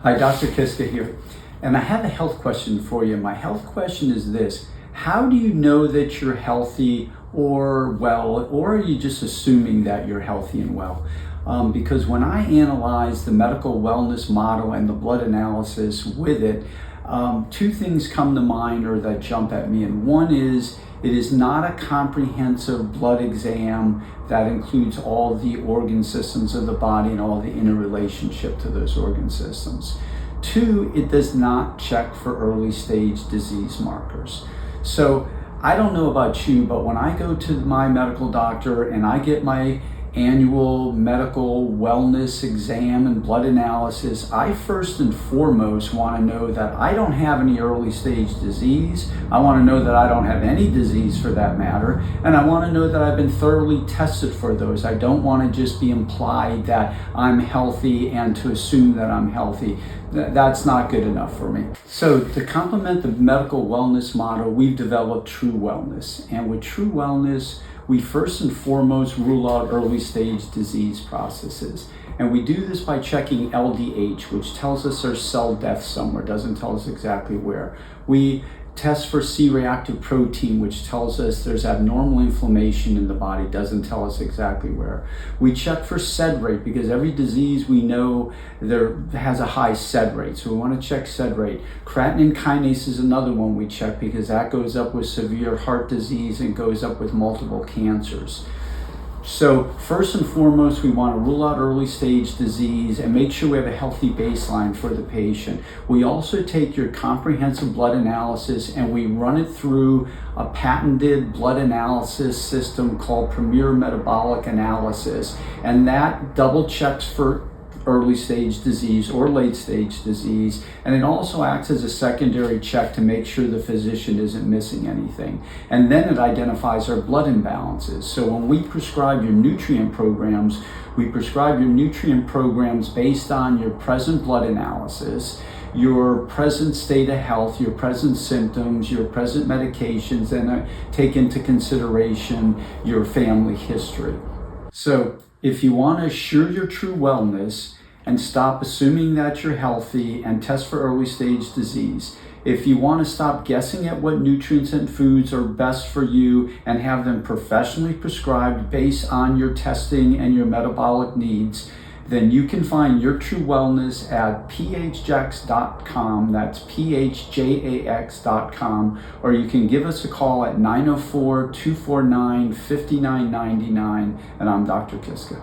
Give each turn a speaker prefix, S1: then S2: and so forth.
S1: Hi, Dr. Kiska here. And I have a health question for you. My health question is this: how do you know that you're healthy or well, or are you just assuming that you're healthy and well? Because when I analyze the medical wellness model and the blood analysis with it, two things come to mind or that jump at me. And one is, it is not a comprehensive blood exam that includes all the organ systems of the body and all the interrelationship to those organ systems. Two, it does not check for early stage disease markers. So I don't know about you, but when I go to my medical doctor and I get my annual medical wellness exam and blood analysis, I first and foremost want to know that I don't have any early stage disease. I want to know that I don't have any disease for that matter. And I want to know that I've been thoroughly tested for those. I don't want to just be implied that I'm healthy and to assume that I'm healthy. That's not good enough for me. So to complement the medical wellness model, we've developed Truewellness. And with Truewellness, we first and foremost rule out early stage disease processes. And we do this by checking LDH, which tells us there's cell death somewhere, doesn't tell us exactly where. We test for C-reactive protein, which tells us there's abnormal inflammation in the body, doesn't tell us exactly where. We check for SED rate, because every disease we know there has a high SED rate, so we want to check SED rate. Creatinine kinase is another one we check, because that goes up with severe heart disease and goes up with multiple cancers. So first and foremost, we want to rule out early stage disease and make sure we have a healthy baseline for the patient. We also take your comprehensive blood analysis and we run it through a patented blood analysis system called Premier Metabolic Analysis. And that double checks for early stage disease or late stage disease, and it also acts as a secondary check to make sure the physician isn't missing anything. And then it identifies our blood imbalances. So when we prescribe your nutrient programs, we prescribe your nutrient programs based on your present blood analysis, your present state of health, your present symptoms, your present medications, and take into consideration your family history. So if you want to assure your true wellness and stop assuming that you're healthy and test for early stage disease, if you want to stop guessing at what nutrients and foods are best for you and have them professionally prescribed based on your testing and your metabolic needs, then you can find your true wellness at phjax.com. That's phjax.com. Or you can give us a call at 904-249-5999. And I'm Dr. Kiska.